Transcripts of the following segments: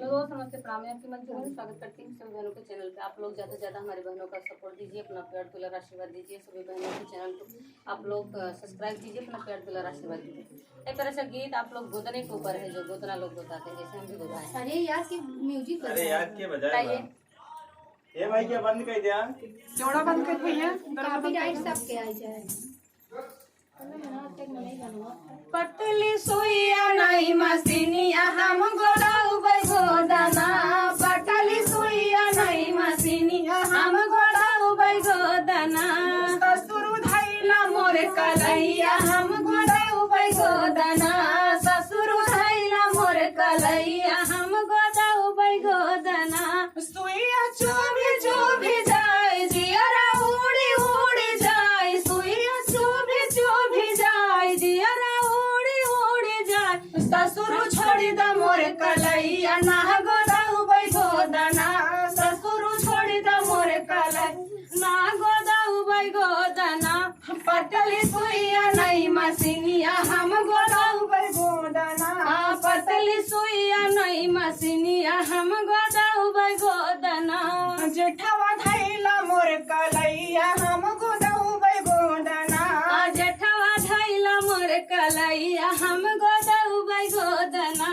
Hello दोस्त, नमस्ते, प्रणाम। आपकी मंजू में स्वागत करती हूँ सभी बहनों के चैनल पे। आप लोग ज़्यादा से ज़्यादा हमारे बहनों का सपोर्ट दीजिए, अपना प्यार दुलार आशीर्वाद दीजिए। सभी बहनों के चैनल को आप लोग सब्सक्राइब कीजिए, अपना प्यार दुलार आशीर्वाद दीजिए। एक तरह से गीत आप लोग गोदने के ऊपर है, जो गोदना लोग बताते हैं, जैसे हम भी गोदाएं। अरे यार की म्यूजिक अरे यार के बजाए ये भाई क्या बंद कर दिया, जोड़ा बंद कर भैया। कॉपीराइट सब के आ जाए। पतली सुइया नहीं मसीनिया हम गोड़ाऊ गोदाना, पतली सुइया नहीं मसीनिया हम गोड़ाऊ गोदाना। ससुर धैला मोर कलैया हम गोड़ाऊ गोदाना, ससुर धैला मोर कलैया हम गोड़ाऊ गोदाना। सुइया चुभी चुभी जाए जियरा उड़ी उड़ी जाए, सुइया चुभी चुभी जाए जियरा उड़ी उड़ी जाए। ससुर छोड़ी द मोर कलैया ना गोदाऊ गोदाना, ससुर छोड़ी द मोर कलैया ना गोदाऊ गोदाना। पतली सुइया नहीं मसीनिया हम गोदाऊ गोदाना, पतली सुइया नहीं मसीनिया हम गोदाऊ गोदाना। जेठवा धैला मोर कलैया हम गोदाऊ गोदाना, जेठवा धैला मोर कलैया हम गोदाऊ गोदाना,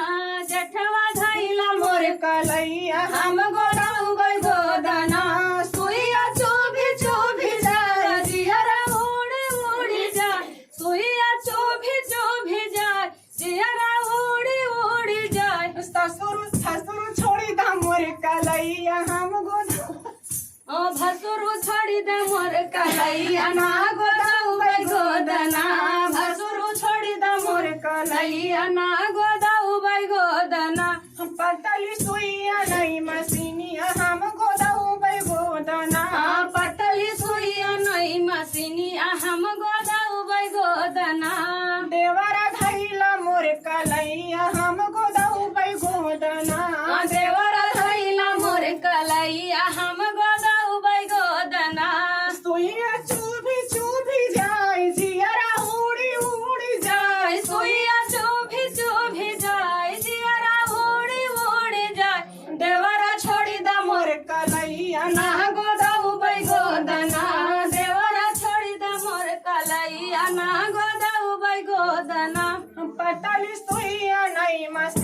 जेठवा धैला मोर कलैया हम गोदाऊ गोदाना। सुइया चुभी चुभी जाए जियरा उड़ी उड़ी जाए, सुइया चुभी चुभी जाए जियरा उड़ी उड़ी जाए। ससुर ससुर छोड़ी द मोर कलैया हम गोदाऊ, ओ भसुर छोड़ी द मोर कलैया ना गोदाऊ गोदाना, भसुर छोड़ी द मोर कलैया ना गोदाऊ गोदाना। पतली सुइया नहीं मसीनिया हम गोदाऊ गोदाना, पतली सुइया नहीं मसीनिया हम गोदाऊ गोदाना। देवरा धैला मोर कलैया हम गोदाऊ गोदाना, देवरा धैला मोर कलैया हम गोदाऊ गोदाना। सुइया चुभी चुभी जाए जियरा उड़ी उड़ी जाए, सुइया चुभी चुभी जाए जियरा उड़ी उड़ी जाए। देवरा छोड़ी द मोर कलैया ना गोदाऊ गोदाना, देवरा छोड़ी द मोर कलैया ना गोदाऊ गोदाना। पतली सुइया नहीं मस्त